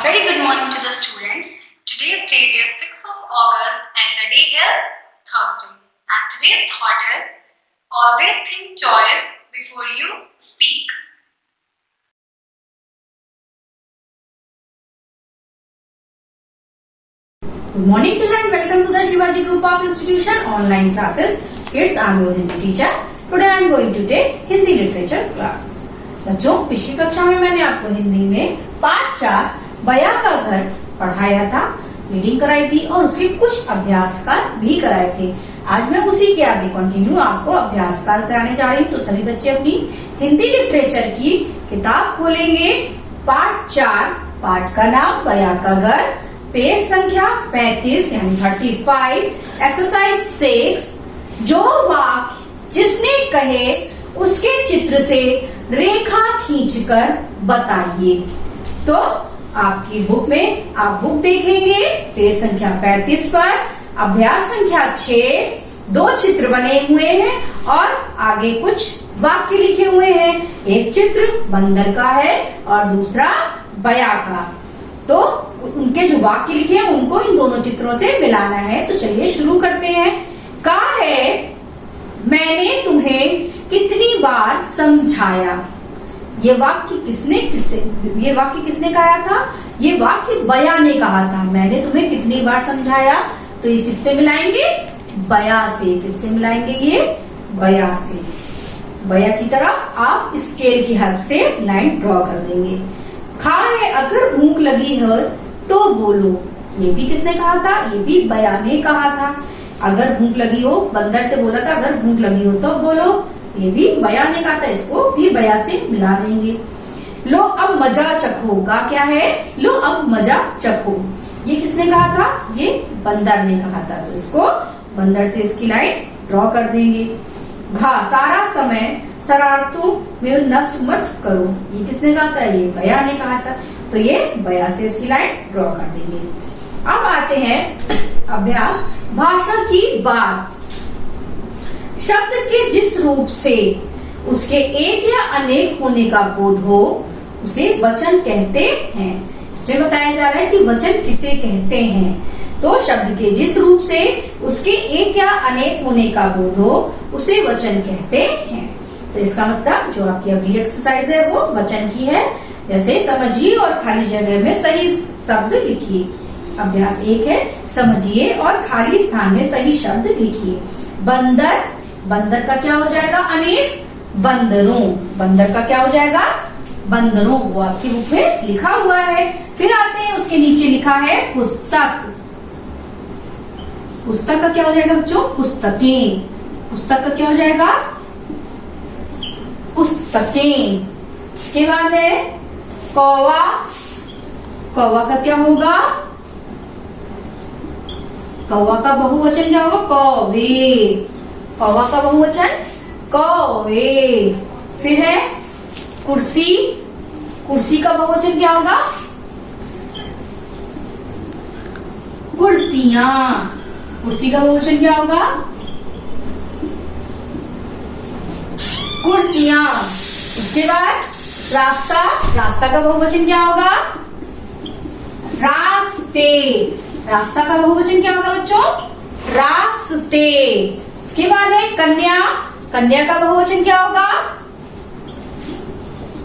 very good morning to the students. Today's date is 6th of August and the day is Thursday. And today's thought is, always think twice before you speak. Good morning children, welcome to the Shivaji Group of Institution online classes. Kids, I am your Hindi teacher. Today I am going to take Hindi literature class. बच्चों, पिछली कक्षा में मैंने आपको हिंदी में पाठ 4 बया का घर पढ़ाया था, रीडिंग कराई थी और उसके कुछ अभ्यास कार्य भी कराए थे। आज मैं उसी के आगे कंटिन्यू आपको अभ्यास कार्य कराने जा रही हूँ। तो सभी बच्चे अपनी हिंदी लिटरेचर की किताब खोलेंगे। पाठ 4, पाठ का नाम बया का घर, पेज संख्या 35 यानी 35, एक्सरसाइज 6। जो वाक्य जिसने कहे उसके चित्र से रेखा खींचकर बताइए। तो आपकी बुक में आप बुक देखेंगे पेज संख्या 35 पर, अभ्यास संख्या 6, 2 चित्र बने हुए हैं और आगे कुछ वाक्य लिखे हुए हैं। एक चित्र बंदर का है और दूसरा बया का। तो उनके जो वाक्य लिखे हैं उनको इन दोनों चित्रों से मिलाना है। तो चलिए शुरू करते हैं। कहा है, मैंने तुम्हें कितनी बार समझाया। ये वाक्य किसने कहा था? ये वाक्य बया ने कहा था। मैंने तुम्हें कितनी बार समझाया, तो ये किससे मिलाएंगे? बया से। किससे मिलाएंगे? ये बया से। बया की तरफ आप स्केल की हेल्प से लाइन ड्रॉ कर देंगे। खा है, अगर भूख लगी है तो बोलो। ये भी किसने कहा था? ये भी बया ने कहा था। अगर भूख लगी हो, बंदर से बोला था अगर भूख लगी हो तो बोलो। ये भी बया ने कहा था, इसको भी बया से मिला देंगे। लो अब मजा चखो का क्या है? लो अब मजा चखो। ये किसने कहा था? ये बंदर ने कहा था। तो इसको बंदर से इसकी लाइन ड्रॉ कर देंगे। घा, सारा समय शरारतों में नष्ट मत करो। ये किसने कहा था? ये बया ने कहा था। तो ये बया से इसकी लाइन ड्रॉ कर देंगे। अब आते हैं अभ्यास भाषा की बात। शब्द के जिस रूप से उसके एक या अनेक होने का बोध हो उसे वचन कहते हैं। इसमें बताया जा रहा है कि वचन किसे कहते हैं। तो शब्द के जिस रूप से उसके एक या अनेक होने का बोध हो उसे वचन कहते हैं। तो इसका मतलब जो आपकी अगली एक्सरसाइज है वो वचन की है। जैसे समझिए और खाली जगह में सही शब्द लिखिए। अभ्यास 1 है, समझिए और खाली स्थान में सही शब्द लिखिए। बंदर, बंदर का क्या हो जाएगा? अनेक। बंदरों, बंदर का क्या हो जाएगा? बंदरों। वो आपकी बुक में लिखा हुआ है। फिर आते हैं उसके नीचे लिखा है पुस्तक। पुस्तक का क्या हो जाएगा बच्चों? पुस्तकें। पुस्तक का क्या हो जाएगा? पुस्तकें। इसके बाद है कौवा। कौवा का क्या होगा? कौवा का बहुवचन क्या होगा? कौवे। कौवा का बहुवचन कौवे। फिर है कुर्सी। कुर्सी का बहुवचन क्या होगा? कुर्सियां। कुर्सी का बहुवचन क्या होगा? कुर्सियां। उसके बाद रास्ता। रास्ता का बहुवचन क्या होगा? रास्ते। रास्ता का बहुवचन क्या होगा बच्चों? रास्ते। इसके बाद है कन्या। कन्या का बहुवचन क्या होगा?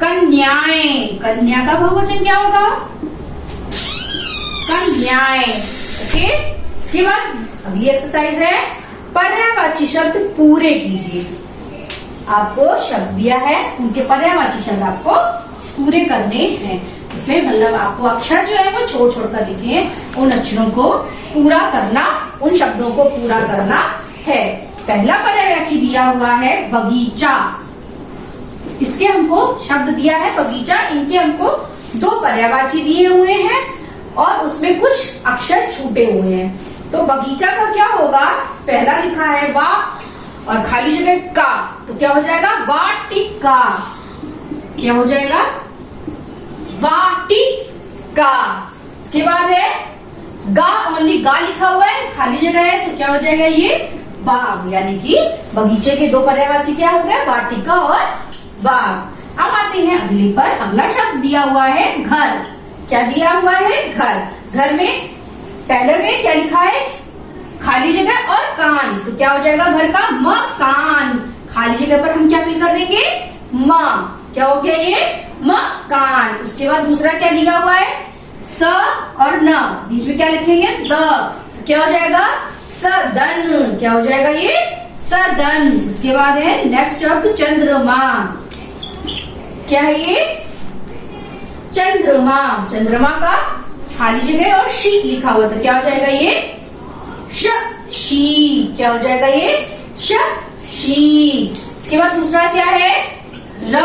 कन्याएं। कन्या का बहुवचन क्या होगा? कन्याएं। ओके। इसके बाद अगली एक्सरसाइज है पर्यायवाची शब्द पूरे कीजिए। आपको शब्द दिया है, उनके पर्यायवाची शब्द आपको पूरे करने हैं। इसमें मतलब आपको अक्षर जो है वो छोड़ छोड़ कर लिखे हैं। उन अक्षरों को पूरा करना, उन शब्दों को पूरा करना है। पहला पर्यायवाची दिया हुआ है बगीचा। इसके हमको शब्द दिया है बगीचा। इनके हमको 2 पर्यायवाची दिए हुए हैं और उसमें कुछ अक्षर छूटे हुए हैं। तो बगीचा का क्या होगा? पहला लिखा है वा और खाली जगह का, तो क्या हो जाएगा? वाटिका। क्या हो जाएगा? वाटिका। इसके बाद है गा, ओनली गा लिखा हुआ है, खाली जगह है, तो क्या हो जाएगा? ये बाग। यानी कि बगीचे के 2 पर्यायवाची क्या हो गए? वाटिका और बाग। अब आते हैं अगली पर। अगला शब्द दिया हुआ है घर। क्या दिया हुआ है? घर। घर में पहले में क्या लिखा है? खाली जगह और कान, तो क्या हो जाएगा घर का? मकान। खाली जगह पर हम क्या फिल कर देंगे? म। क्या हो गया ये? मकान। उसके बाद दूसरा क्या दिया हुआ है? स और न, बीच में क्या लिखेंगे? द, तो क्या हो जाएगा? सदन। क्या हो जाएगा ये? सदन। उसके बाद है नेक्स्ट शब्द चंद्रमा। क्या है ये? चंद्रमा। चंद्रमा का खाली जगह और शी लिखा हुआ, तो क्या हो जाएगा ये? शी। क्या हो जाएगा ये? शी। इसके बाद दूसरा क्या है? र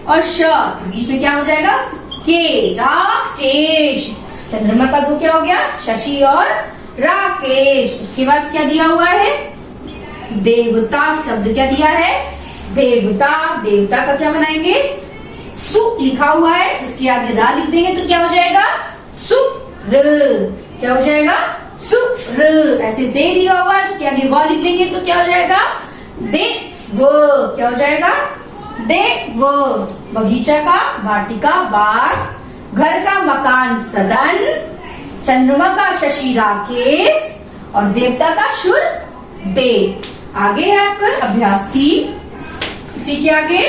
और श, तो बीच में क्या हो जाएगा? के, राकेश। चंद्रमा का दो क्या हो गया? शशि और राकेश। उसके बाद क्या दिया हुआ है? देवता। शब्द क्या दिया है? देवता। देवता का क्या बनाएंगे? सु लिखा हुआ है, इसके आगे रा लिख देंगे तो क्या हो जाएगा? सुर। क्या हो जाएगा? सुर। ऐसे दे दिया हुआ है, उसके आगे व लिख देंगे तो क्या हो जाएगा? देव। क्या हो जाएगा? देव। बगीचा का वाटिका बाग, घर का मकान सदन, चंद्रमा का शशि राकेश और देवता का शुर देव। आगे है आपका अभ्यास की, इसी के आगे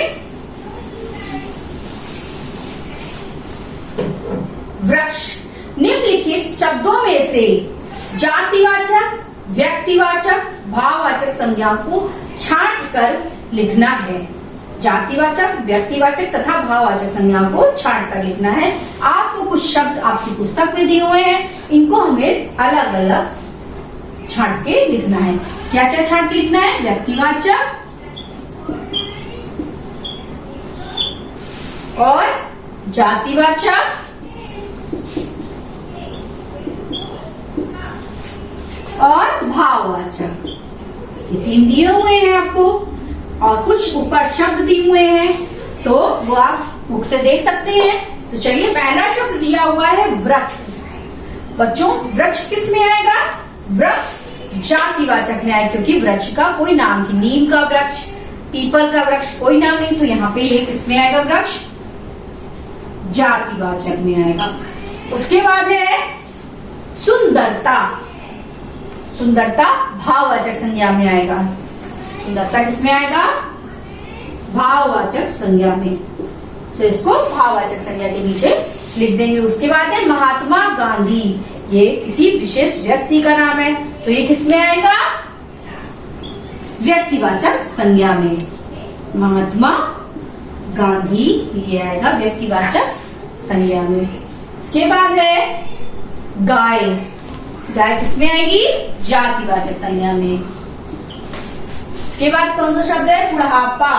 वृक्ष। निम्नलिखित शब्दों में से जातिवाचक, व्यक्तिवाचक, भाववाचक संज्ञा को छांट कर लिखना है। जातिवाचक, व्यक्तिवाचक तथा भाववाचक संज्ञा को छांट कर लिखना है। आपको कुछ शब्द आपकी पुस्तक में दिए हुए हैं, इनको हमें अलग अलग छांट के लिखना है। क्या क्या छांट के लिखना है? व्यक्तिवाचक और जातिवाचक और भाववाचक, ये तीन दिए हुए हैं आपको, और कुछ ऊपर शब्द दिए हुए हैं, तो वो आप बुक से देख सकते हैं। तो चलिए, पहला शब्द दिया हुआ है वृक्ष। बच्चों, वृक्ष किस में आएगा? वृक्ष जातिवाचक में आएगा, क्योंकि वृक्ष का कोई नाम की, नीम का वृक्ष, पीपल का वृक्ष कोई नाम नहीं, तो यहाँ पे ये किस में आएगा? वृक्ष जातिवाचक में आएगा। उसके बाद है सुंदरता। सुंदरता भाववाचक संज्ञा में आएगा। सुंदरता किसमें आएगा? भाववाचक संज्ञा में, तो इसको भाववाचक संज्ञा के नीचे लिख देंगे। उसके बाद है महात्मा गांधी। ये किसी विशेष व्यक्ति का नाम है, तो ये किसमें आएगा? व्यक्तिवाचक संज्ञा में। महात्मा गांधी ये आएगा व्यक्तिवाचक संज्ञा में। उसके बाद है गाय। गाय किसमें आएगी? जातिवाचक संज्ञा में। उसके बाद कौन सा शब्द है? बुढ़ापा।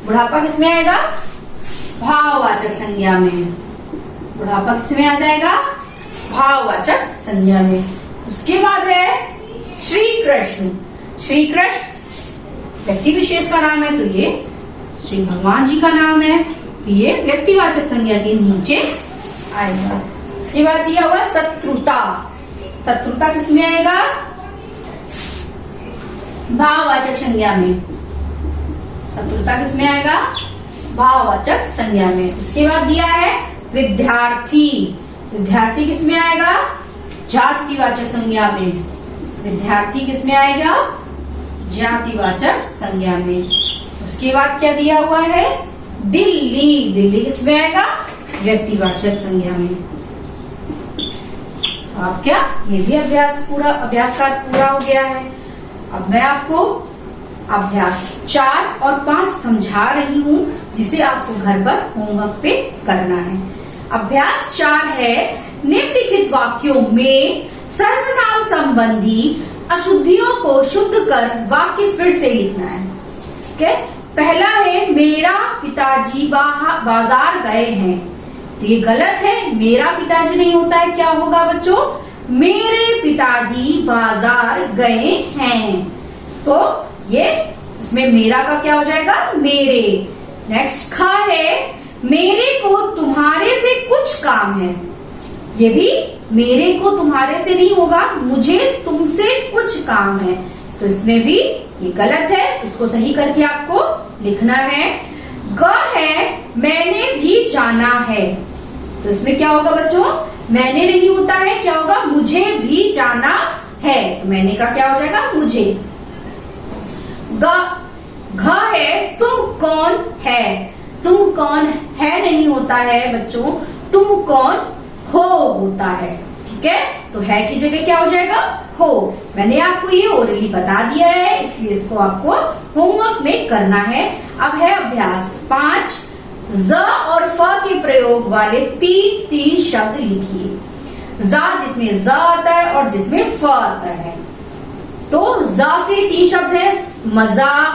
बुढ़ापा किसमें आएगा? भाववाचक संज्ञा में। बुढ़ापा किसमें आ जाएगा? भाववाचक संज्ञा में। उसके बाद है श्री कृष्ण। श्री कृष्ण व्यक्ति विशेष का नाम है, तो ये श्री भगवान जी का नाम है, तो ये व्यक्तिवाचक संज्ञा के नीचे आएगा। इसके बाद दिया हुआ शत्रुता। शत्रुता किसमें आएगा? भाववाचक संज्ञा में। शत्रुता किसमें आएगा? भाववाचक संज्ञा में। उसके बाद दिया है विद्यार्थी। विद्यार्थी किसमें आएगा? जातिवाचक संज्ञा में। विद्यार्थी किसमें आएगा? जातिवाचक संज्ञा में। उसके बाद क्या दिया हुआ है? दिल्ली। दिल्ली किसमें आएगा? व्यक्तिवाचक संज्ञा में। अब क्या, ये भी अभ्यास का पूरा हो गया है। अब मैं आपको अभ्यास 4 और 5 समझा रही हूँ, जिसे आपको घर पर होमवर्क पे करना है। अभ्यास 4 है, निम्नलिखित वाक्यों में सर्वनाम संबंधी अशुद्धियों को शुद्ध कर वाक्य फिर से लिखना है। ठीक है। पहला है, मेरा पिताजी बाजार गए हैं। तो ये गलत है, मेरा पिताजी नहीं होता है, क्या होगा बच्चों? मेरे पिताजी बाजार गए हैं। तो ये इसमें मेरा का क्या हो जाएगा? मेरे। नेक्स्ट खा है, मेरे को तुम्हारे से कुछ काम है। ये भी मेरे को तुम्हारे से नहीं होगा, मुझे तुमसे कुछ काम है, तो इसमें भी ये गलत है, उसको सही करके आपको लिखना है। ग है, मैंने भी जाना है। तो इसमें क्या होगा बच्चों, मैंने नहीं होता है, क्या होगा, मुझे भी जाना है। तो मैंने का क्या हो जाएगा, मुझे। घ है तुम कौन है, तुम कौन है नहीं होता है बच्चों, तुम कौन हो होता है। ठीक है, तो है की जगह क्या हो जाएगा, हो। मैंने आपको ये ओरली बता दिया है, इसलिए इसको आपको होमवर्क में करना है। अब है अभ्यास 5, ज और फ के प्रयोग वाले तीन शब्द लिखिए। जा जिसमें ज आता है और जिसमें फ आता है। तो ज के 3 शब्द है, मजाक,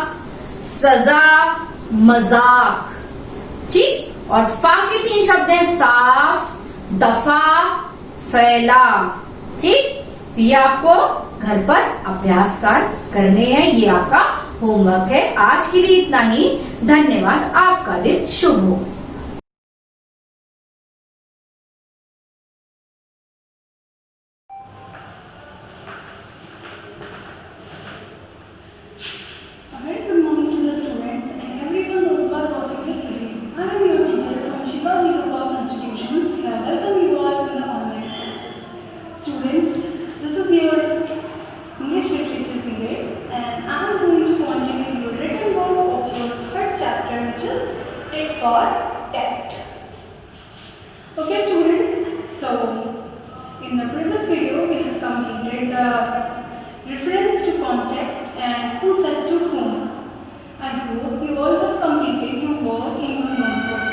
सजा, मजाक। ठीक, और फा के 3 शब्द है, साफ, दफा, फैला। ठीक, ये आपको घर पर अभ्यास कार्य करने हैं, ये आपका होमवर्क है। आज के लिए इतना ही, धन्यवाद। आपका दिन शुभ हो। Good morning to the students and everyone those who are watching this video. I am your teacher from Shivaji Group of Institutions. I welcome you all in the online classes. Students, this is your English literature period and I am going to continue your written work of your 3rd chapter, which is Tit for Tat. Okay students, so in the previous video we have completed the reference to context and who said to whom. I hope you all have completed your work in your notebook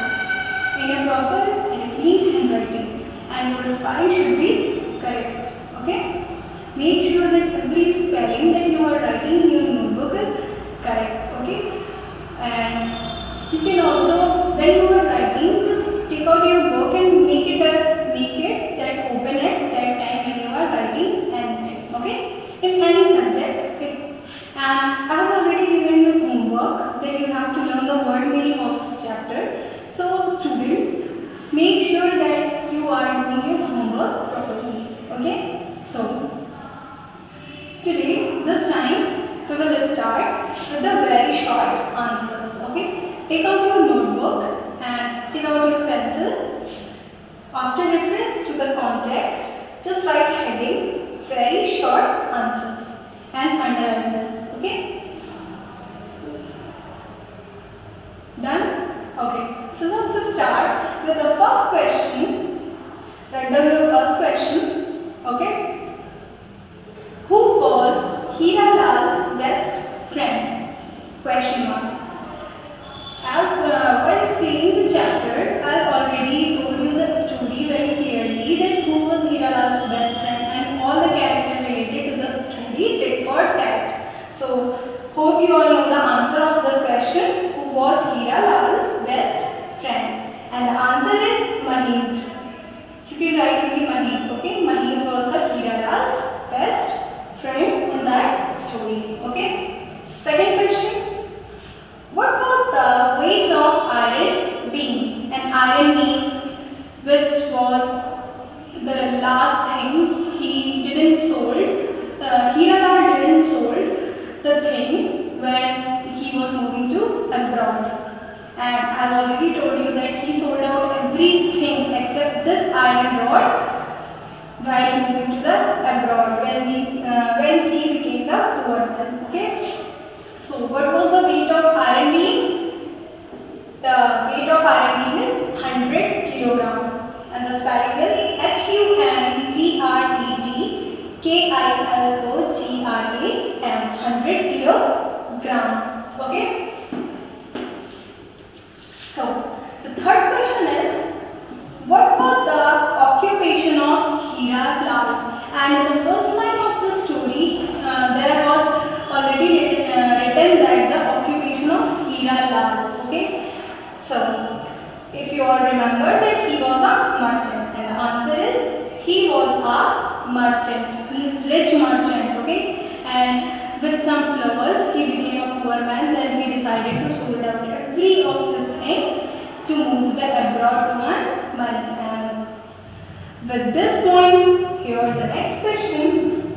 in a proper and clean handwriting, and your spelling should be correct. Okay? Make sure that every spelling that you are writing in your notebook is correct. Okay? And you can also, when you are writing, just take out your book and make it that open at that time when you are writing anything. Okay? In any subject. Okay? And I have already given you homework that you have to learn the word meaning of this chapter. So students, make sure that you are doing your homework properly. Okay? So today, this time, we will start with the very short answers. Okay? Take out your notebook and take out your pencil. After reference to the context, just write heading very short answers and underline this. Okay? Done? Okay. So let's start with the first question. Write down your first question. Okay? Who was Hira Lal's best friend? Question mark. As while explaining the chapter, I have already told you the story very clearly that who was Hira Lal's best friend and all the characters related to the story tit for tat. So, hope you all know the answer of this question. Who was Hira Lal's best friend? And the answer is Mahindra. You can write only Mahindra. Okay, Mahindra was the Hira Lal's best friend in that story. Okay. Second question. What was the weight of iron beam? An iron beam, which was the last thing he didn't sold. Hira Lal didn't sold the thing when he was moving to abroad. And I have already told you that he sold out everything except this iron rod while moving to the abroad when he became the poor man. Okay. So what was the weight of iron beam? The weight of iron beam is 100 kilogram, and the spelling is HUNDREDKILOGRAM, 100 kilogram. Okay. So the third question is, what was the occupation of Hira Lal? And in the first line of the story, there was already written that the occupation of Hira Lal. Okay. So if you all remember that he was a merchant, and the answer is he was a merchant, means rich merchant. Okay. And with some flowers, he became a poor man. Then he decided to sold out every of his things to move the abroad to earn money. And with this point, here the next question.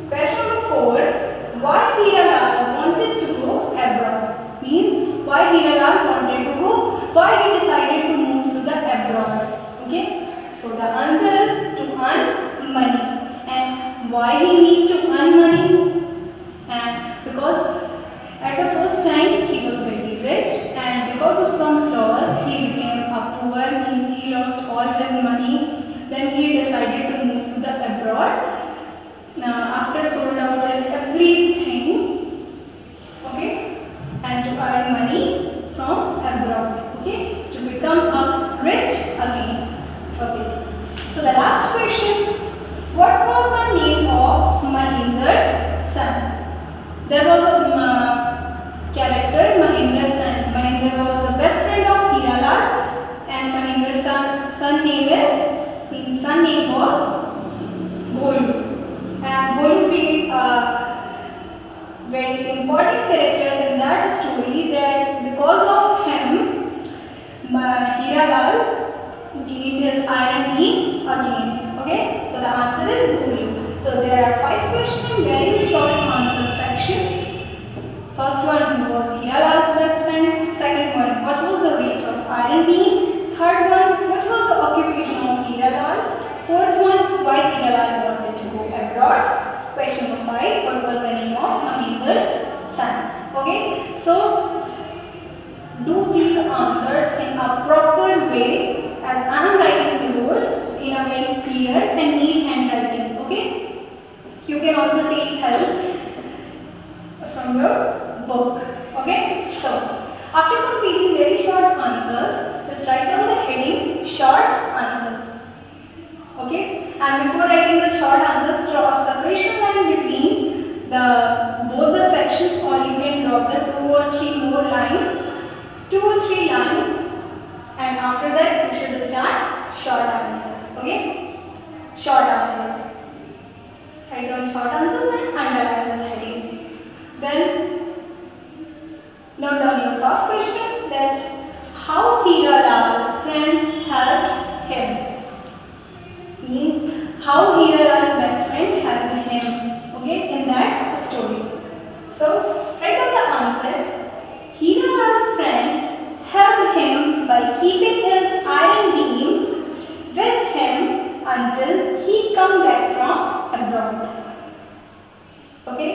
Question number 4. Why Hira Lal wanted to go abroad? Means why Hira Lal wanted to go, why he decided to move to the abroad. Okay. So So the answer is to earn money. And why he need to earn money? And because at the first time he was very rich, and because of some flaws he became a poor, means he lost all his money. Then he decided to move to the abroad. After sold out his everything, okay, and to earn money from abroad, okay, to become a rich again. Okay. So the last question: what was the name of Mahinder's son? There was a character, Mahinder's son. Mahinder was the best friend of Hiralal, and Mahinder's son name was Bholu. And Bholu played a very important character in that story, that because of him, Hiralal gained his iron beam again. Okay, so the answer is Bholu. So there are 5 questions, very short answer section. First one was Hiralal's best friend. Second one, what was the weight of iron beam? Third one, what was the occupation of Hiralal? Fourth one, why Hiralal wanted to go abroad? Question number 5, what was the name of Mahinder's son? Okay, so do please answer in a proper way, as I am writing the board in a very clear and neat handwriting. Okay, you can also take help from your book. Okay, so after completing very short answers, just write down the heading short answers. Okay, and before writing the short answers, draw a separation line between both the sections, or you can draw the 2 or 3 more lines, 2 or 3 lines, and after that you should start short answers. Okay, short answers. Write down short answers and underline this heading. Then note down your first question, that how Hiralal's friend helped him. Means how Hiralal's best friend helped him, okay, in that story. So write down the answer. Hiralal's friend helped him by keeping his iron beam with him until he come back from abroad. Okay.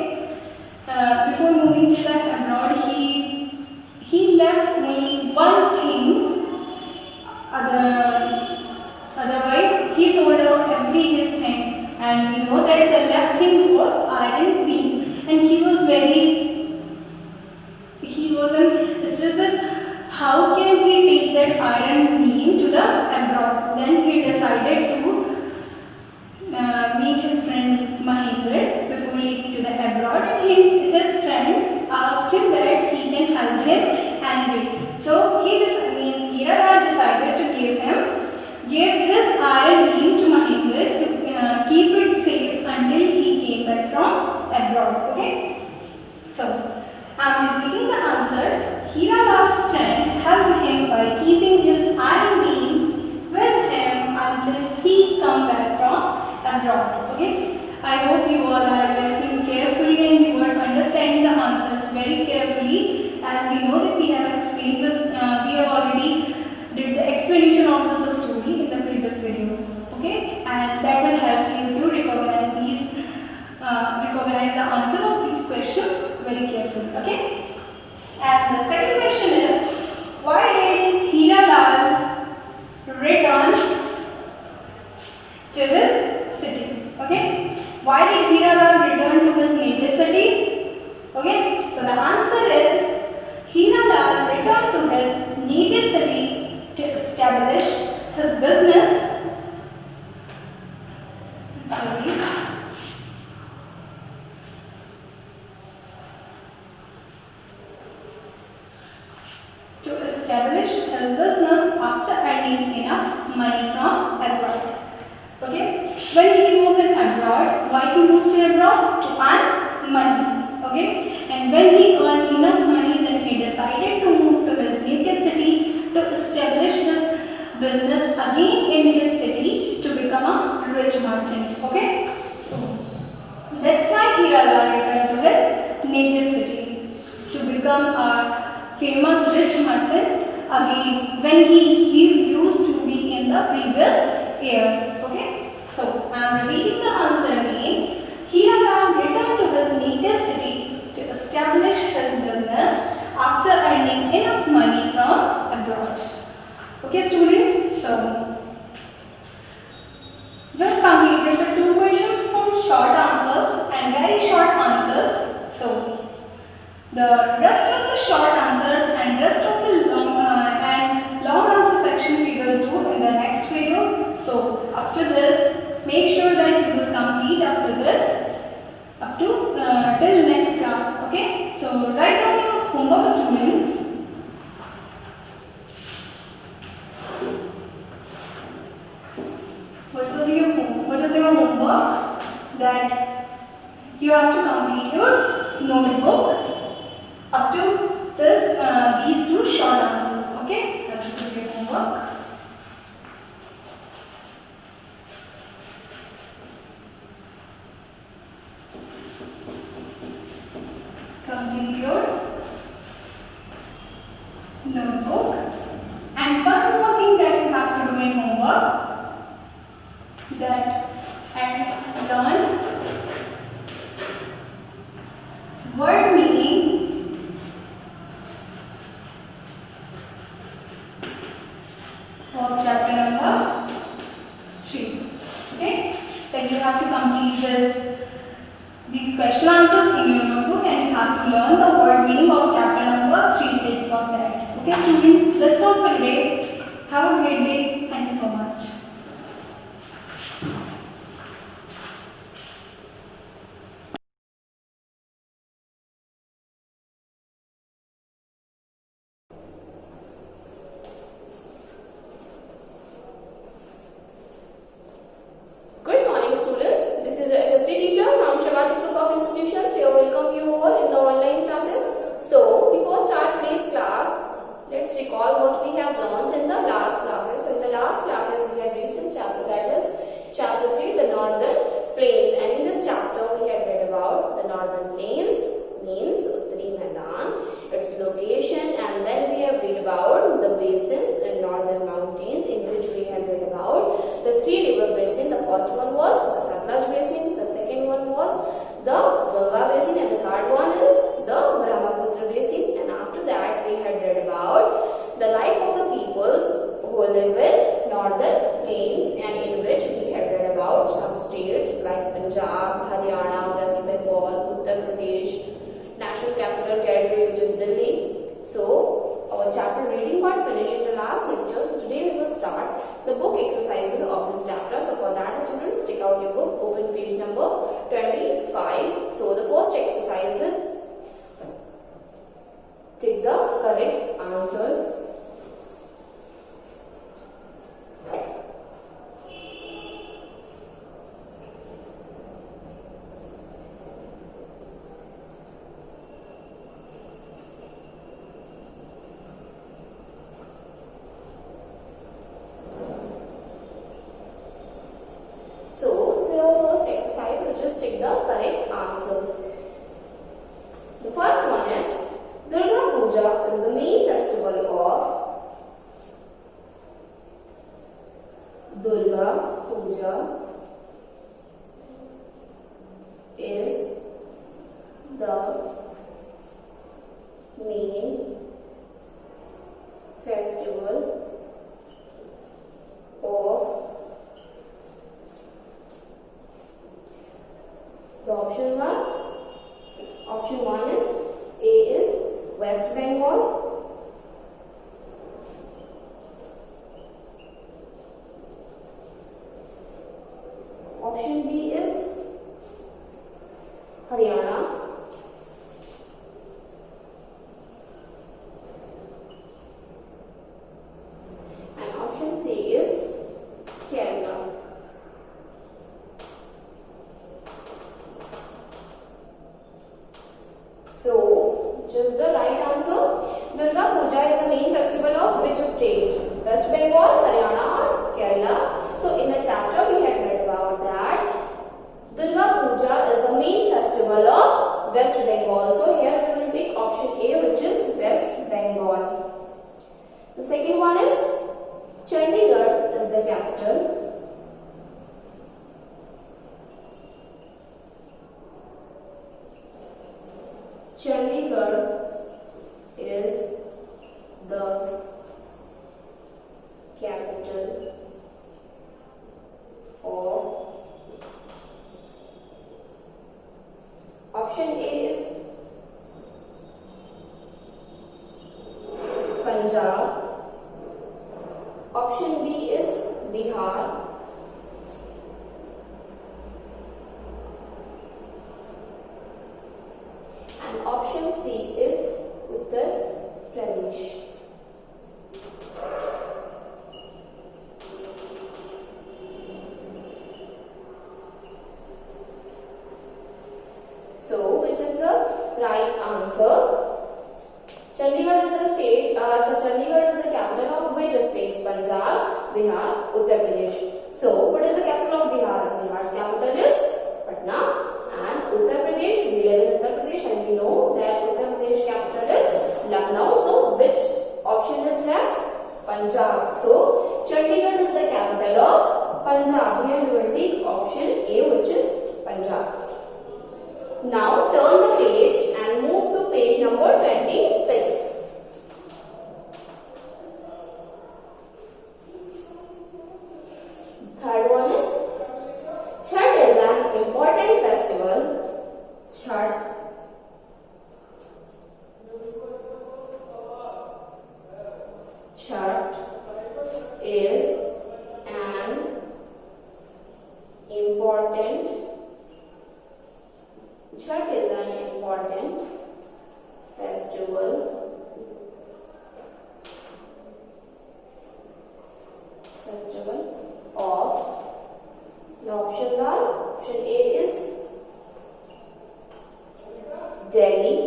Before moving to that abroad, he left only one thing. Otherwise, he sold out every his things, and we know that the left thing was iron beam, and he wasn't. It's just that how can he take that iron beam to the abroad? Then he decided to meet his friend Mahinder before leaving to the abroad, and his friend asked him that he can help him anyway. So Hiralal decided to give his iron beam to Mahinder to keep it safe until he came back from abroad. Okay. So I am repeating the answer. Hiralal's friend helped him by keeping his iron beam with him until he come back from abroad. Okay. I hope you all are listening carefully and you are understanding the answers very carefully, as we know that we have explained this, we have already did the explanation of this story in the previous videos. Okay, and that will help you to recognize the answer of these questions very carefully. Okay, and the second question is, why did Hiralal return to his city? Okay. Why did Hiralal return to his native city? Okay, so the answer is Hiralal returned to his native city to establish his business. To establish his business after earning enough money from abroad. Okay, when he was in abroad, why he moved to abroad? To earn money. Okay, and when he earned enough money, then he decided to move to his native city to establish his business again in his city to become a rich merchant. Okay, so that's why Hiralal returned to his native city to become a famous rich merchant again, when he used to be in the previous years. Okay, so I am repeating the answer again. He has returned to his native city to establish his business after earning enough money from abroad. Okay, students, so we've completed the two questions from short answers and very short answers. So the rest of the short answers and rest of the long answer section we will do in the next video. So up to this, make sure that you will complete up to this, up to till next class. Okay, so write down your homework, students. What is your homework? That you have to complete your notebook up to this these two short answers. Okay, that is your homework. Complete your notebook. And one more thing that you have to do in homework, that and learn word meaning of chapter number 3. Okay, then you have to complete these question answers in your notebook, and you have to learn the word meaning of chapter number 3 from that. Okay, students, that's all for today. Have a great day. Thank you so much. Good morning, students. This is the SST teacher from Shivaji Group of Institutions. Here, welcome you all in the online classes. So, before start today's class, let's recall what we have learned in the last classes. So, in the last classes, we had read this chapter, that is chapter 3, the Northern Plains. And in this chapter, we had read about the Northern Plains, means Uttari Maidan, its location, and then we have read about the basins in Northern Mountains, in which we had read about the 3 river basin. The first one was the Satluj basin, the second one was the Ganga basin, and the third one is the Brahmaputra basin. And after that, we had read about the life of the peoples who live in Northern Plains, and in which we had read about some states like Punjab, Haryana, West Bengal, Uttar Pradesh, National Capital Territory, which is Delhi. So, our chapter reading got finished in the last lecture. So, today we will start the book exercises of this chapter. So, for that, students, take out your book, open page number 25. So, the first exercise is take the correct answers. So your first exercise, so just take the correct answers. The first one is Durga Puja is the main festival of Durga Puja is the main festival of the options are, option 1 is A is West Bengal, option B is Haryana, and option C is Kerala. So, choose the right answer. Durga Puja is the main festival of which state? West Bengal, Haryana or Kerala. So, in the chapter we had read about that Durga Puja is the main festival of West Bengal. So, here we will take option A, which is West Bengal. The second one is Chandigarh is the capital. Punjab. Option B is Bihar. And option C is Uttar Pradesh. So, which is the right answer? Chandigarh is the state. Chandigarh is the capital of which state? Punjab, Bihar, Uttar Pradesh. So, what is the capital of Bihar? Bihar's capital is Patna, and Uttar Pradesh. We live in Uttar Pradesh, and we know that Uttar Pradesh capital is Lucknow. So, which option is left? Punjab. So, Chandigarh is the capital of Punjab. Here we will take option A, which is Punjab. Now turn the page and move to page number 26. Third one is Chhath is an important festival. Chhath is an important Chhath is an important festival of, the options are, option A is Delhi,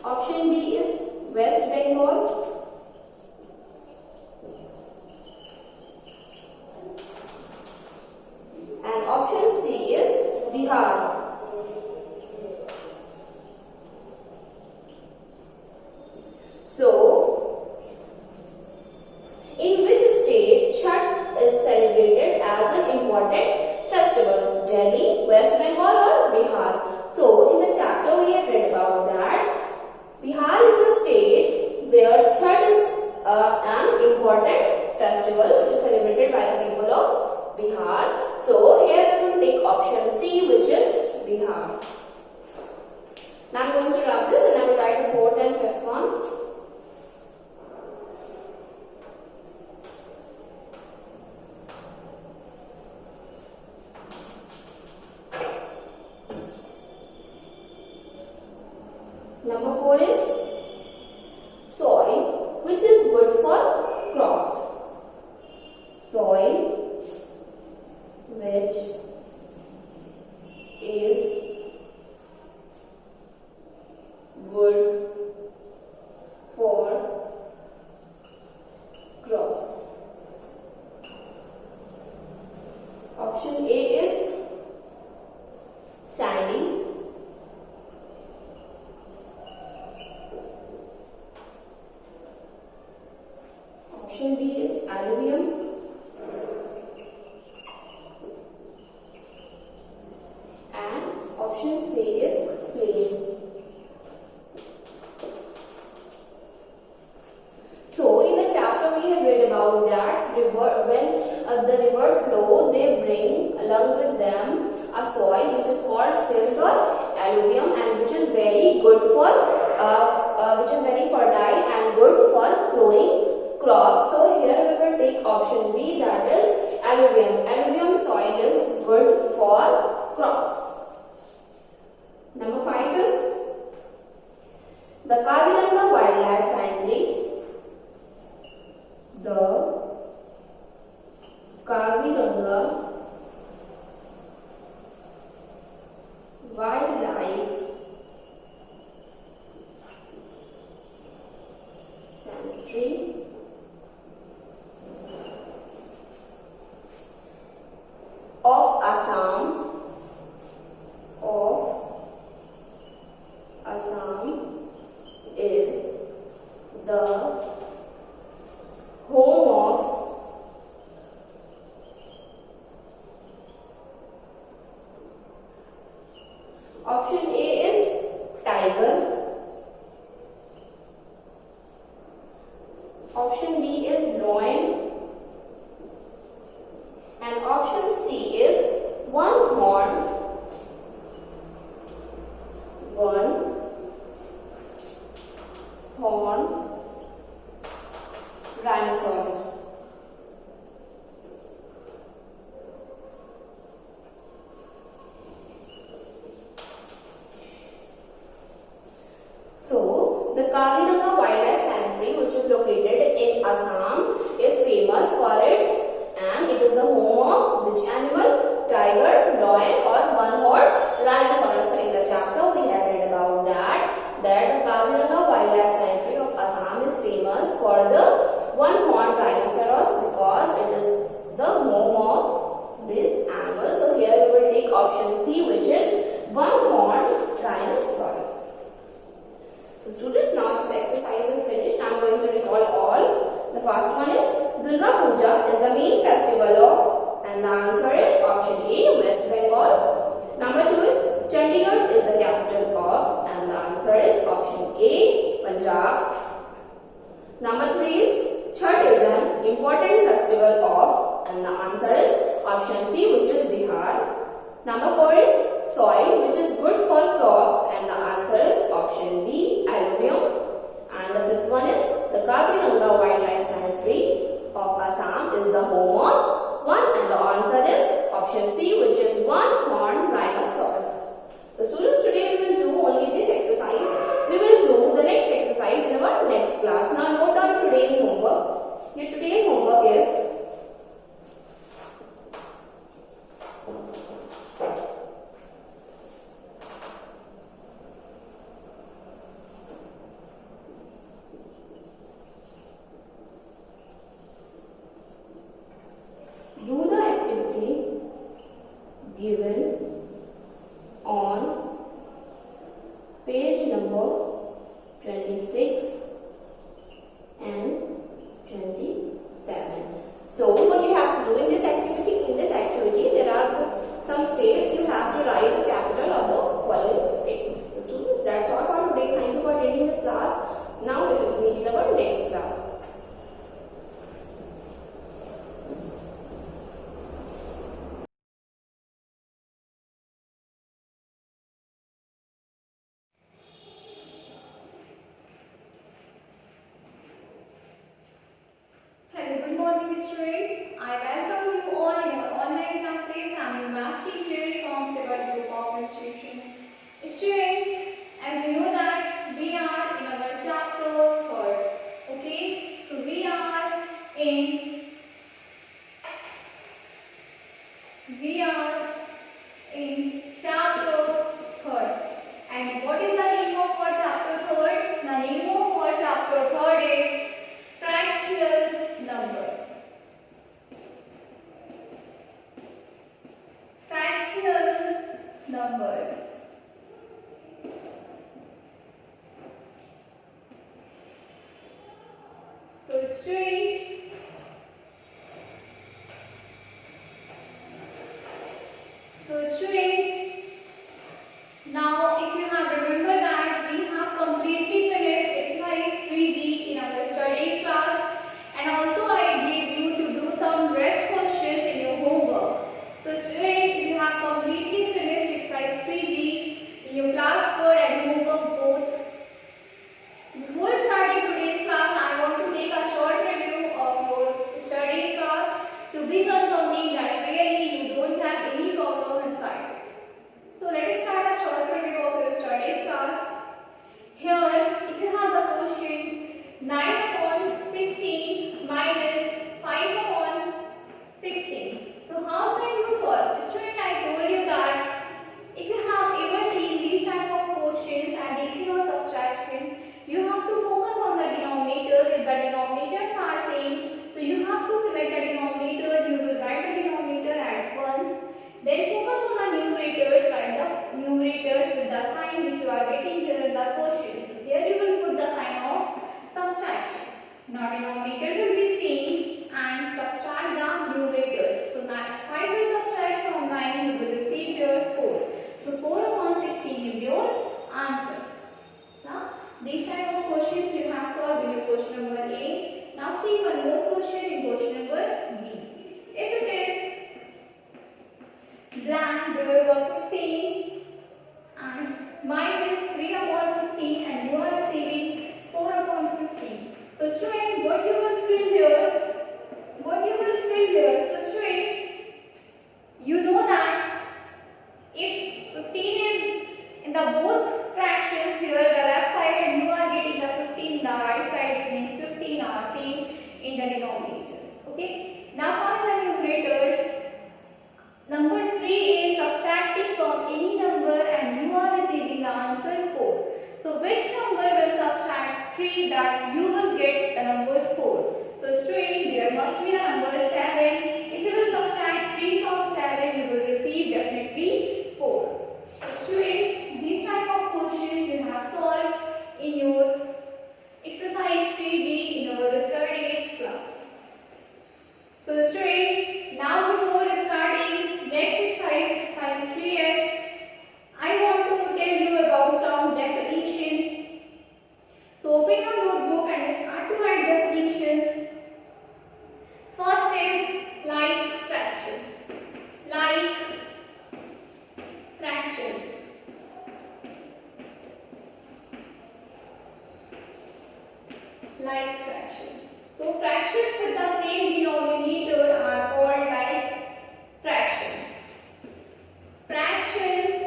option B is West Bengal, and option C is Bihar. So, in which state Chhath is celebrated as an important festival? Delhi, West Bengal or Bihar? So, in the chapter we have read about that Bihar is the state where Chhath is an important festival which is celebrated by the people of Bihar. So, here we will take option C, which is Bihar. Now, I am going to wrap this and I will write the fourth and fifth one. Number 4 is soil, which is good for crops. Soil, which is good for crops. Option A is sandy. Option B is alluvium. And option C is plain. So, in the chapter we have read about that when the rivers flow, they bring along with them a soil which is called silt or alluvium, and which is very good for, which is very fertile and good for growing crops. So here we will take option B, that is alluvium. Alluvium soil is good for crops. Number 5 is the Kaziranga Wildlife Sanctuary. The Kaziranga Wildlife Sanctuary of Assam is the home of option A is tiger, option B is lion, and option C is one horn the Kaziranga Wildlife Sanctuary, which is located in Assam, is famous for its, and it is the home of which animal? Tiger, lion or one-horned rhinoceros. So in the chapter we have read about that the Kaziranga Wildlife Sanctuary of Assam is famous for the one-horned rhinoceros because it is the home of this animal. So here we will take option C, which is one-horned rhinoceros. So students, now this exercise is finished. I am going to recall all. The first one is Durga Puja is the main festival of, and the answer is option A, West Bengal. Number 2 is Chandigarh is the capital of, and the answer is option A, Punjab. Number 3 is Chhath is an important festival of, and the answer is option C, which is Bihar. Number 4 is soil, which is good for crops, and the answer is option B, alluvium. And the fifth one is the Kaziranga Wildlife Sanctuary of Assam is the home of one, and the answer is option C, which is one-horned rhinoceros. So students, today we will do only this exercise. We will do the next exercise in our next class. Now note down today's homework. Your today's homework is do the activity given on page number 26 and 27. So what you have to do in this activity, there are some states you have to write the capital of the following states. So students, that's all for today. Thank you for attending this class. Now we will meet in our next class. Hello, good morning students. I welcome you all in our online classes. I am your math teacher from Shivaji Group of Institution. Students, as you know that we are in our chapter 4. Okay, so we are in chapter 3rd. And what is the name of our chapter 3rd? The name of our chapter 3rd is fractional numbers. Fractional numbers. So students, now if you have remembered that we have completely finished exercise 3G in our studies class, and also I gave you to do some rest questions in your homework. So students, if you have completely finished exercise 3G in your class 4 and homework both, before starting today's class, I want to take a short review of your studies class to be confirming that really you don't have any problem inside. So let us start a short review of your studies class. Here, if you have the question 9 upon 16 minus 5 upon 16. So how can you solve? Student, I told you that if you have ever seen these type of questions, addition or subtraction, you have to focus on the denominator. If the denominators are same, so you have to select the denominator. You will write the denominator at once. Then focus on the numerators. Write the numerators with the sign which you are getting here in the question. So here you will put the sign of subtraction. Now denominator will be same and subtract the numerators. So 5 will subtract from 9, you will receive here 4. So 4 upon 16 is your answer. Now these type of questions you have solved in your question number A. Now see one more question in question number B. If it is blank, there are 15 and minus 3 upon 15 and you are receiving 4 upon 15. So student, what you will fill here? So student, you know that if 15 is in the both fractions here, the left side, and you are getting the denominators. Okay. Now coming to numerators. Number 3 is subtracting from any number and you are receiving the answer 4. So which number will subtract 3 that you will get the number 4? So student, there must be the number 7. If you will subtract 3 from 7, you will receive definitely 4. So student, these type of questions you have solved in your exercise 3G in our studies class. So student, now before starting next exercise 3H, I want to tell you about some definition. So open your notebook and start to write definitions. First is like fractions. Like fractions. Like fractions. So fractions with the same denominator are called like fractions. Fractions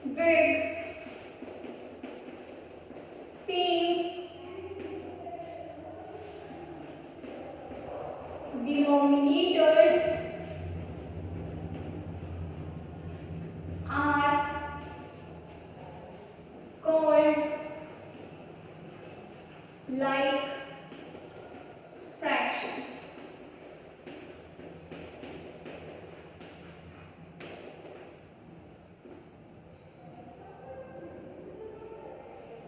with same denominators are called like fractions.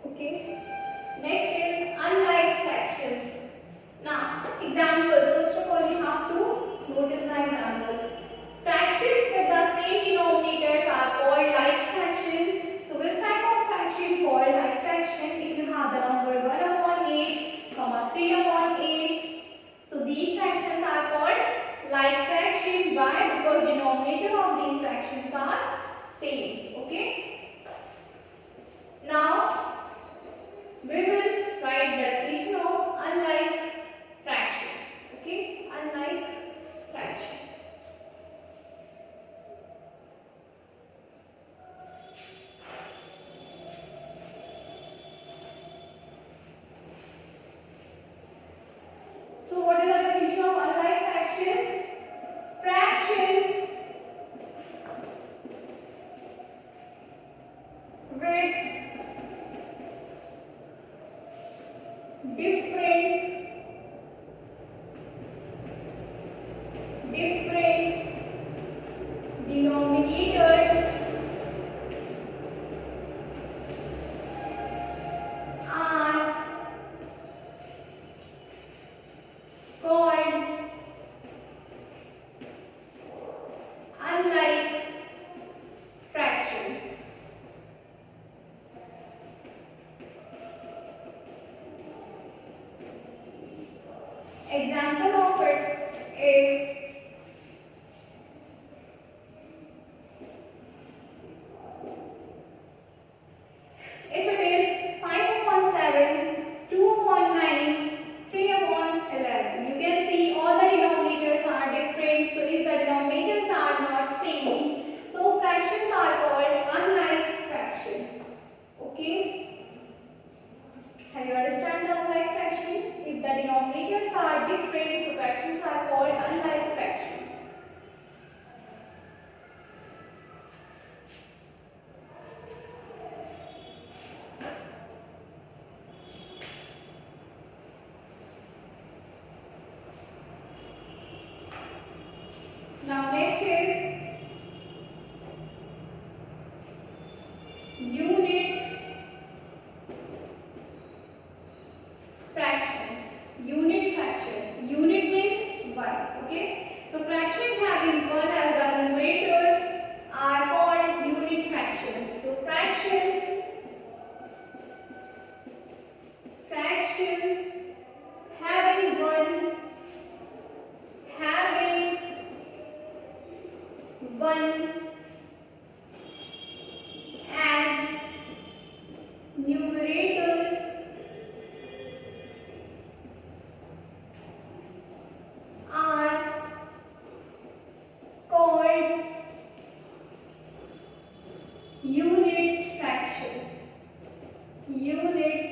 Okay. Next is unlike fractions. Now, example. First of all, you have to notice the example. Fractions with the same denominators are called like fraction. So, which type of fraction called like fraction? If you have the number 1 upon 8, comma 3 upon 8. So, these fractions are called like fraction. Why? Because denominator of these fractions are same. Okay. Now, we will write definition of unlike fraction. Okay, unlike fraction. So what is the definition of unlike fractions? Fractions with different denominators are called unlike fractions. Example of it is if it is 5 upon 7, 2 upon 9, 3 upon 11. You can see all the denominators are different. So if the denominators are not same, so fractions are called unlike fractions. Okay? Have you understand the unlike fraction? If the denominators are different, so fractions are called unlike fraction. Now next is unit fractions. Unit fractions. Unit means 1. Okay. So fractions having 1 as the numerator are called unit fractions. So fractions having 1 as numerator are called unit fraction. Unit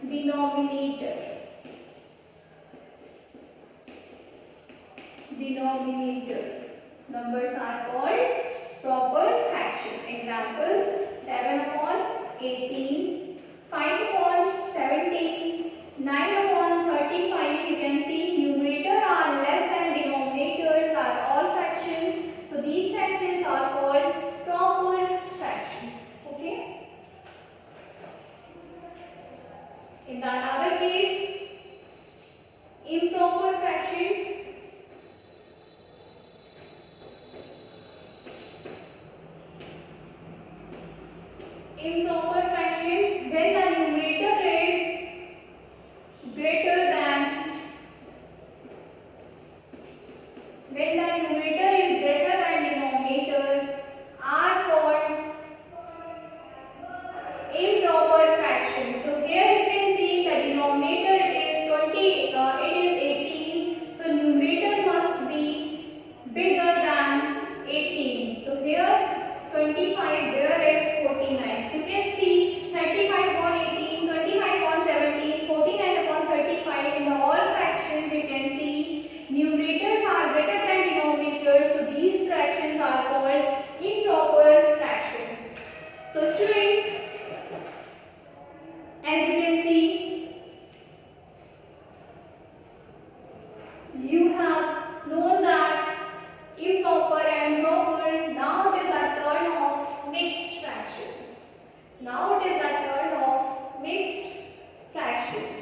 Denominator. Denominator. Numbers are called proper fraction. Example, 7 upon 18, 5 upon 17, 9 upon 35. You can see numerator are less than denominators are all fractions. So these fractions are called proper fractions. Okay. In the another case, improper fraction. Improper fraction, when the numerator is greater than denominator are called improper fraction. So here you can see the denominator it is 18. So numerator must be bigger than 18. So here 25, there is 49. So you can see 35 upon 18, 25 upon 17, 49 upon 35. In the all fractions you can see numerators are greater than denominators. So these fractions are called improper fractions. So students, as you can see, you have known that improper and proper. Now it is a turn of mixed fraction. Now it is a turn of mixed fractions.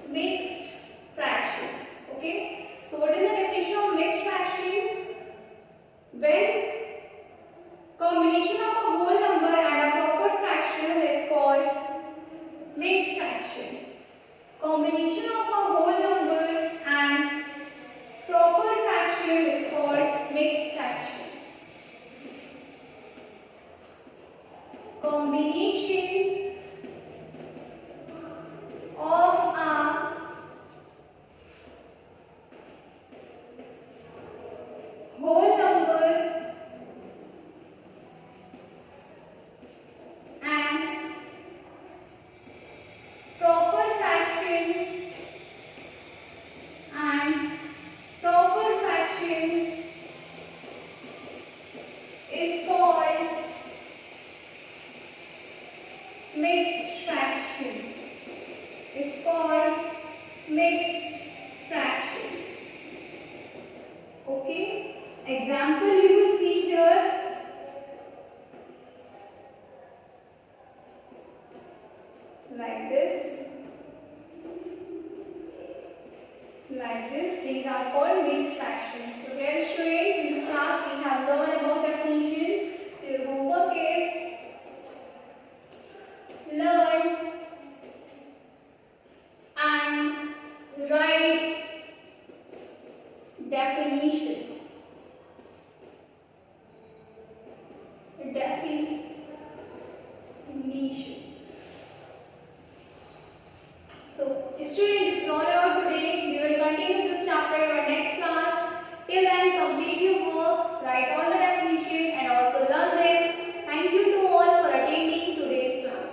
Mixed fractions. Okay. So what is the definition of mixed fraction? When combination of a whole number and a proper fraction is called mixed fraction. Combination of a whole number and proper fraction is called mixed fraction. Combination of a whole number and proper fraction is called mixed fraction. Is called mixed fraction. Okay. Example you will see here. Like this. Like this. These are called mixed fractions. So here students, in this class we have learned about definition. So your homework is learn and write definitions. Definitions. So students, this is all about today. We will continue this chapter in our next class. Till then, complete your work, write all the definitions and also learn them. Thank you to all for attending today's class.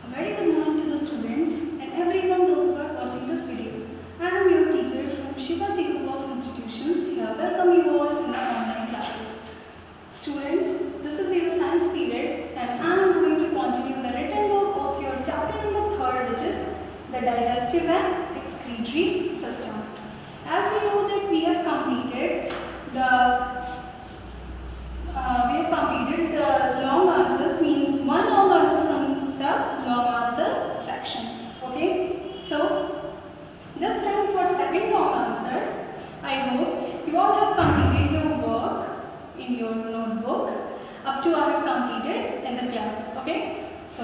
A very good morning to the students and everyone those who are watching this video. I am your teacher from Shivaji Group of Institutions. Here, welcome you all in the online classes. Students, this is your science period and I am going to continue the written work of your chapter number 3rd, which is the digestive and excretory system. As we know that we have completed the long answers, means one long answer from the long answer section. Okay, so this time for second long answer, I hope you all have completed your work in your notebook up to I have completed in the class. Okay, so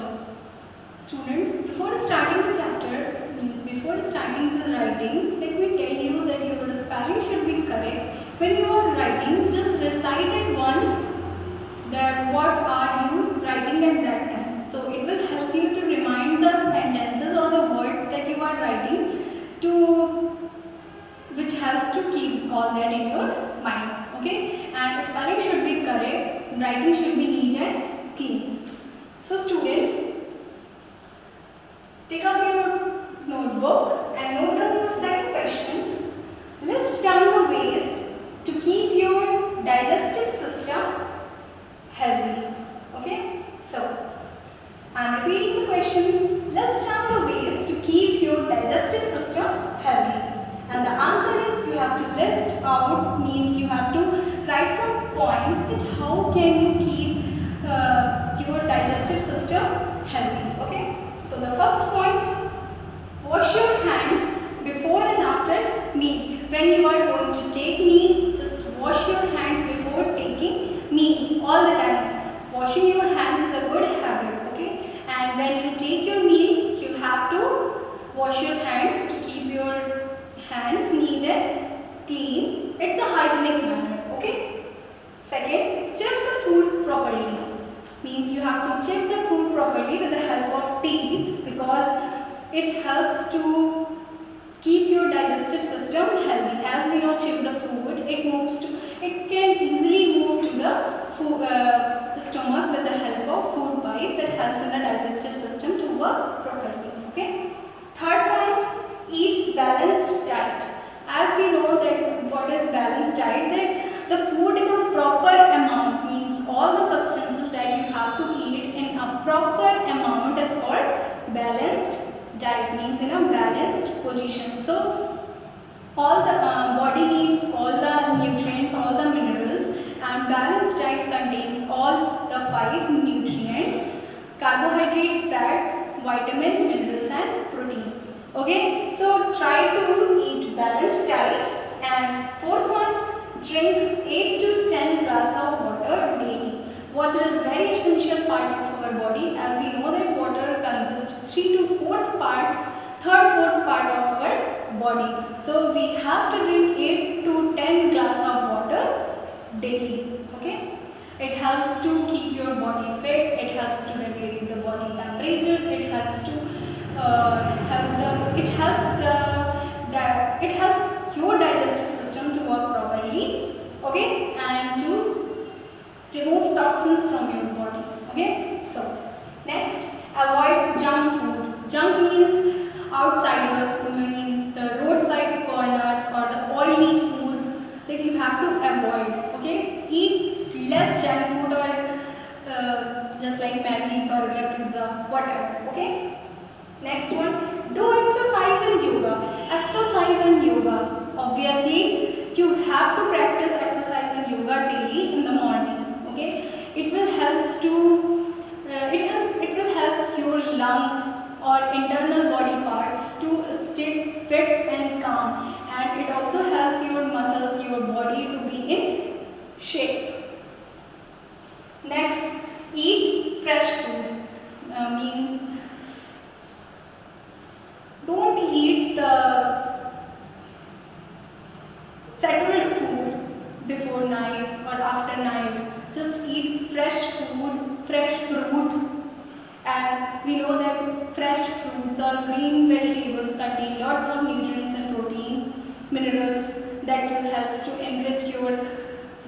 students, before starting the chapter, means before starting the writing, let me tell you that your spelling should be correct. When you are writing, just recite it once that what are you writing at that time. So I'm repeating the question. List down the ways to keep your digestive system healthy. And the answer is you have to list out, means you have to write some points that how can you keep your digestive system healthy. Okay. So the first point, wash your hands before and after meal. When you are going to take meal, just wash your hands before taking meal all the time. Washing your hands is a good habit, okay? And when you take your meal, you have to wash your hands to keep your hands neat and clean. It's a hygienic manner, okay? Second, chew the food properly. Means you have to chew the food properly with the help of teeth, because it helps to keep your digestive system healthy. As we know, chew the food, it can easily move to the stomach with the help of food pipe that helps in the digestive system to work properly. Okay. Third point, eat balanced diet. As we know that what is balanced diet, that the food in a proper amount, means all the substances that you have to eat in a proper amount is called balanced diet, means in a balanced position. So all the body needs all the nutrients, all the minerals, and balanced diet contains all the 5 nutrients: carbohydrate, fats, vitamin, minerals and protein. Okay, so try to eat balanced diet. And fourth one, drink 8 to 10 glass of water daily. Water is very essential part of our body, as we know that water consists 3 to 4th part, third, 4th part of our body. So we have to drink 8 to 10 glass of water daily. Okay, it helps to keep your body fit. It helps to regulate the body temperature. It helps to it helps your digestive system to work properly. Okay, and to remove toxins from your body. Okay, so next, avoid junk food. Junk means outsiders, means the roadside corners or the oily food that you have to avoid. Okay, eat less junk food, or just like Maggi, burger, pizza, whatever. Okay. Next one, do exercise and yoga. Exercise and yoga. Obviously, you have to practice exercise and yoga daily in the morning. Okay, it will help your lungs or internal body parts to stay fit and calm, and it also helps your muscles, your body to be in shape. Next, eat fresh food. Means don't eat the settled food before night or after night. Just eat fresh food, fresh fruit. And we know that fresh fruits or green vegetables contain lots of nutrients and proteins, minerals that will help to enrich your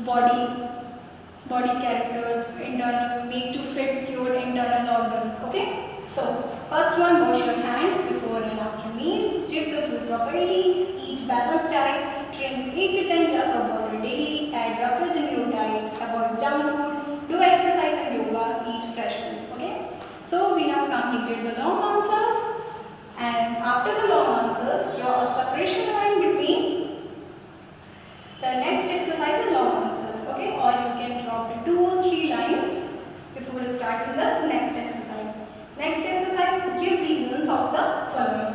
body characters, make to fit your internal organs. Okay, so first one, wash your hands before and after meal, chew the food properly, eat balanced diet, drink 8 to 10 glass of water daily, add roughage in your diet, avoid junk food, do exercise and yoga, eat fresh food. Okay, so we have completed the long answers, and after the long answers, draw a separation line between the next exercise and long answers. Okay, or you can draw the 2 or 3 lines before starting the next exercise. Next exercise, give reasons of the following.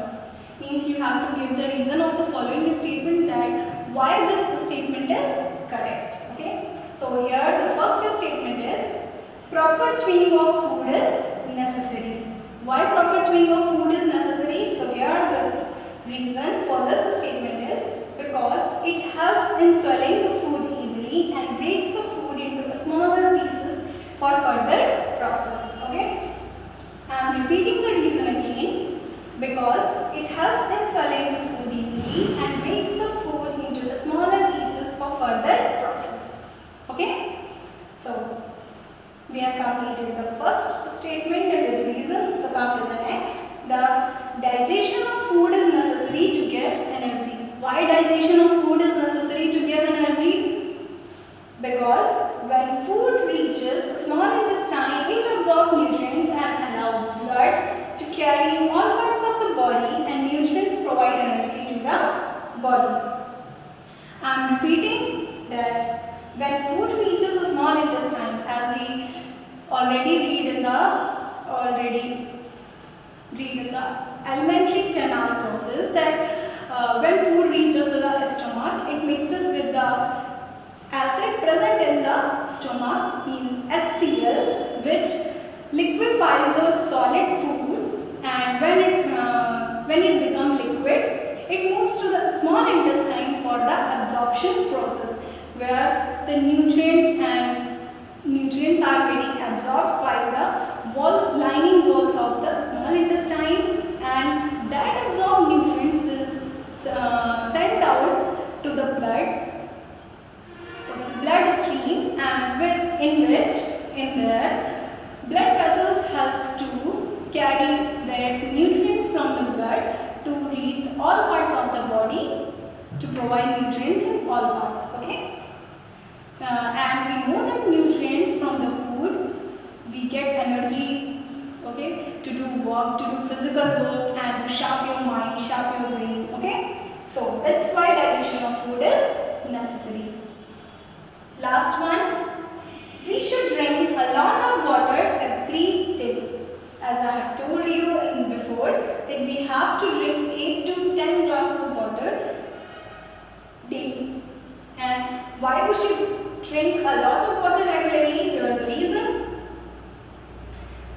Means you have to give the reason of the following statement, that why this statement is correct. Okay, so here the first statement is proper chewing of food is necessary. Why proper chewing of food is necessary? So here the reason for this statement is because it helps in swallowing the food easily and breaks the food into smaller pieces for further process. Okay, I am repeating the reason again, because it helps in swallowing the food easily and breaks the food into smaller pieces for further process. Okay, so we have completed the first statement with the reason. So come to the next. The digestion of food is necessary to get energy. Why digestion of food is necessary to give energy? Because when food reaches the small intestine, it absorbs nutrients and allows already read in the alimentary canal process that when food reaches the stomach, it mixes with the acid present in the stomach, means HCl, which liquefies the solid food, and when it becomes liquid, it moves to the small intestine for the absorption process, where the nutrients are getting absorbed by the lining walls of the small intestine, and that absorbed nutrients will send out to the bloodstream, and in there blood vessels helps to carry the nutrients from the blood to reach all parts of the body to provide nutrients in all parts. Okay. And we know that nutrients from the food, we get energy, okay, to do work, to do physical work, and to sharp your mind, sharp your brain. Okay. So that's why digestion of food is necessary. Last one, we should drink a lot of water every day. As I have told you before, that we have to drink 8 to 10 glasses of water daily. And why we should drink a lot of water regularly? Here are the reason.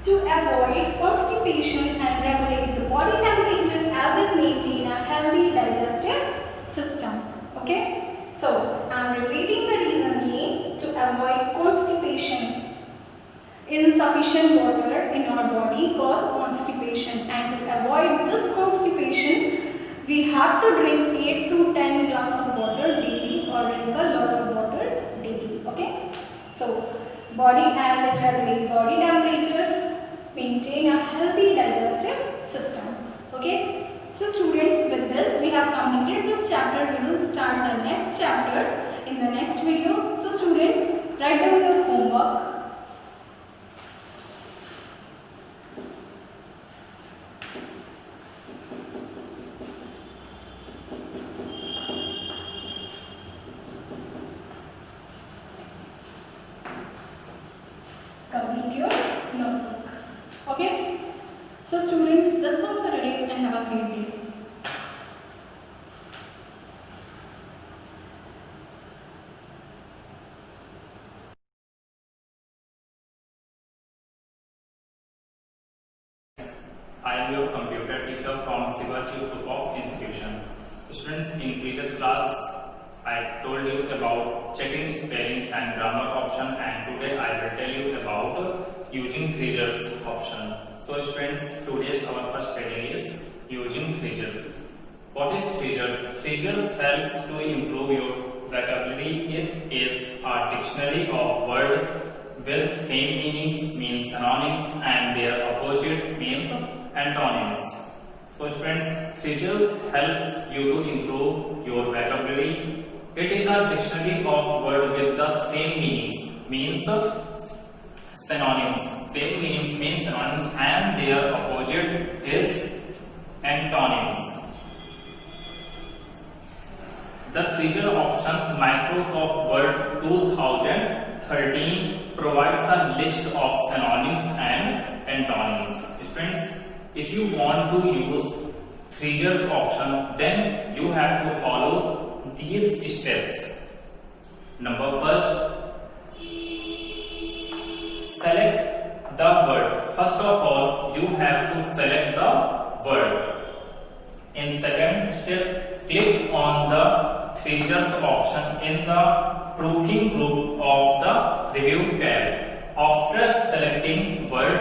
To avoid constipation and regulate the body temperature, as it maintain a healthy digestive system. Okay. So I am repeating the reason again. To avoid constipation. Insufficient water in our body cause constipation, and to avoid this constipation, we have to drink 8 to 10 glasses of water daily, or drink a lot of water daily. Okay. So body, as it regulates body temperature, maintain a healthy digestive system. Okay. So students, with this we have completed this chapter. We will start the next chapter in the next video. So students, write down your homework. Complete your notebook. Okay. So students, that's all for today, and have a great day. I am your computer teacher from Shivaji Group of Institution. Students, in previous class, I told you about checking spellings and grammar option, and today I will tell you about using treasures option. So students, today's our first heading is using treasures. What is treasures? Treasures helps to improve your vocabulary. It is a dictionary of words with same meanings, means synonyms, and their opposite means antonyms. So students, treasures helps you to improve your vocabulary. It is a dictionary of words with the same meanings, means synonyms. Same meanings means synonyms, and their opposite is antonyms. The treasure options Microsoft Word 2013 provides a list of synonyms and antonyms. Students, if you want to use treasures option, then you have to follow these steps. Number first, select the word. First of all, you have to select the word. In second step, click on the treasures option in the proofing group of the review tab. After selecting word,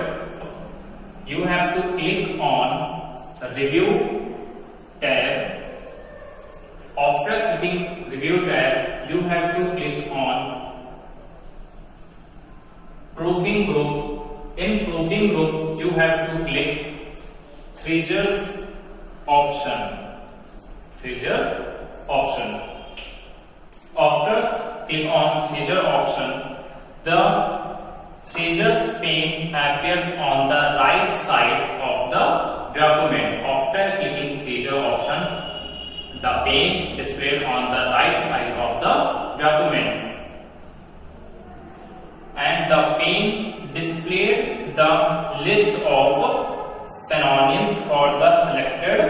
you have to click on review tab. After clicking review tab, you have to click on proofing group. In proofing group, you have to click treasures option. Treasure option. After click on treasure option, the treasures pane appears on the right side of the document. After clicking treasure option, the pane displayed on the right side of the document, and the pane display list of synonyms for the selected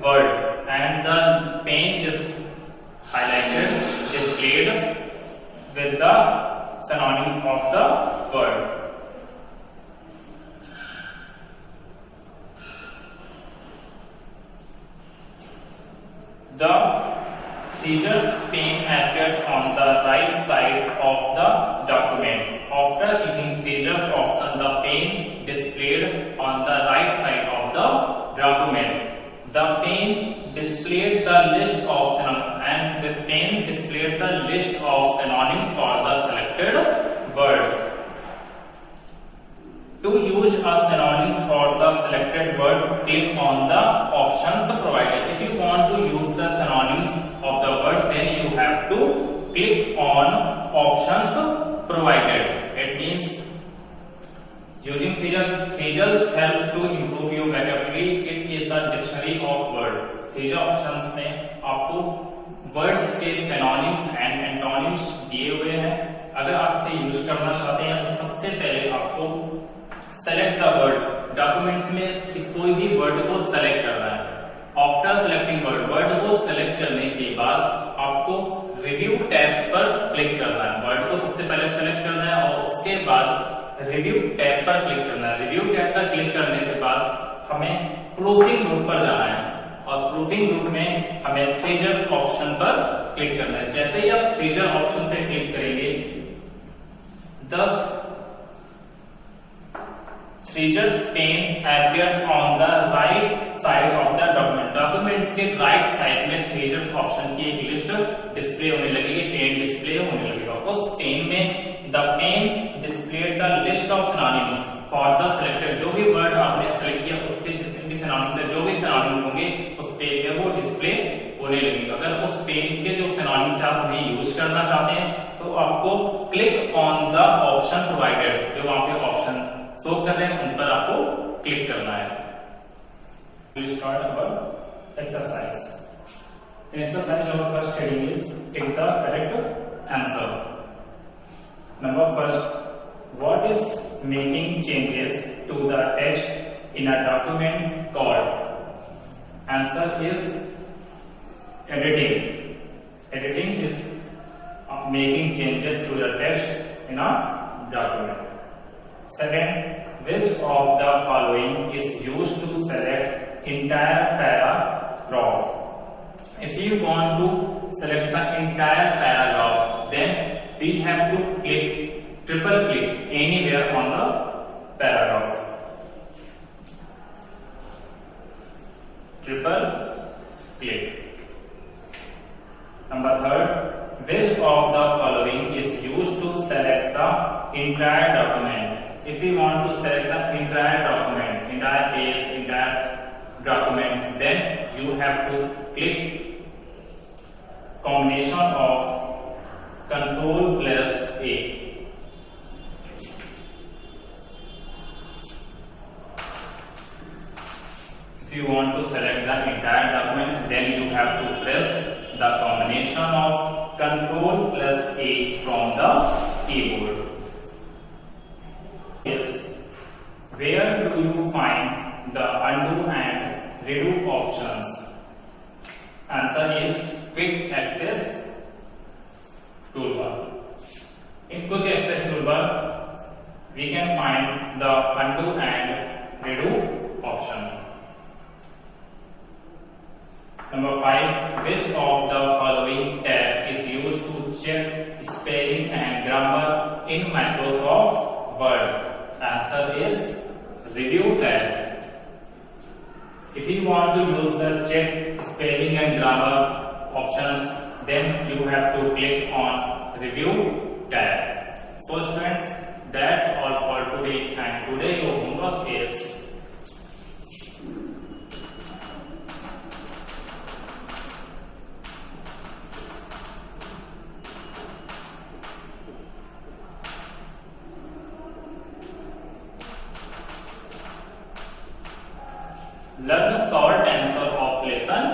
word, and the pane is highlighted, displayed with the synonyms of the word. The Caesar's pane appears on the right side of the document. After clicking Caesar's option, the pane displayed on the right side of the document. The pane displayed the list of synonyms, and this pane displayed the list of synonyms for the selected word. To use a synonym for the selected word, click on the options provided. If you want to use the synonyms of the word, then you have to click on options provided. It means using Caesar's help to improve your vocabulary. It is a dictionary of word. Caesar options में आपको words के synonyms and antonyms दिए हुए हैं. अगर आप इसे use करना चाहते हैं तो सबसे पहले आपको सेलेक्ट द वर्ड, डॉक्यूमेंट्स में कोई भी वर्ड को सेलेक्ट करना है. आफ्टर सेलेक्टिंग वर्ड को सेलेक्ट करने के बाद आपको रिव्यू टैब पर क्लिक करना है. वर्ड को सबसे पहले सेलेक्ट करना है और उसके बाद रिव्यू टैब पर क्लिक करना है. रिव्यू टैब पर क्लिक करने के बाद हमें प्रूफिंग रूट पर जाना है और प्रूफिंग रूट में हमें थ्रीजर ऑप्शन पर क्लिक करना है. जैसे ही आप थ्रीजर ऑप्शन पे क्लिक करेंगे, the Caesar's pane appears on the right side of the document. Documents के राइट साइड में Caesar's ऑप्शन की एक लिस्ट डिस्प्ले होने लगेगी, पेन डिस्प्ले होने लगेगा. उस पेन में the pane displayed the list of synonyms for the selected. जो भी वर्ड आपने सेलेक्ट किया उसके जितने भी सिनोनिम्स है, जो भी सिनोनिम्स होंगे उस पेन में वो डिस्प्ले होने लगेगा. अगर उस पेन के जो सिनोनिम्स आप उन्हें यूज करना चाहते हैं तो आपको click on the option provided, जो वहां पे ऑप्शन शो कर रहे हैं उन पर आपको क्लिक करना है. We'll start our exercise. In exercise, our first heading is take the correct answer. Number first, what is making changes to the text in a document called? Answer is editing. Editing is making changes to the text in a document. Second, which of the following is used to select entire paragraph? If you want to select the entire paragraph, then we have to triple click anywhere on the paragraph. Triple click. Number third, which of the following is used to select the entire document? If we want to select the entire document, entire page, entire documents, then you have to click combination of Ctrl plus A. If you want to select the entire document, then you have to press the combination of Ctrl plus A from the keyboard. Yes. Where do you find the undo and redo options? Answer is quick access toolbar. In quick access toolbar, we can find the undo and redo option. Number 5, which of the following tab is used to check spelling and grammar in Microsoft Word? Answer is review tab. If you want to use the check spelling and grammar options, then you have to click on review tab. So students, that's all for today, and today your homework is learn short answer of lesson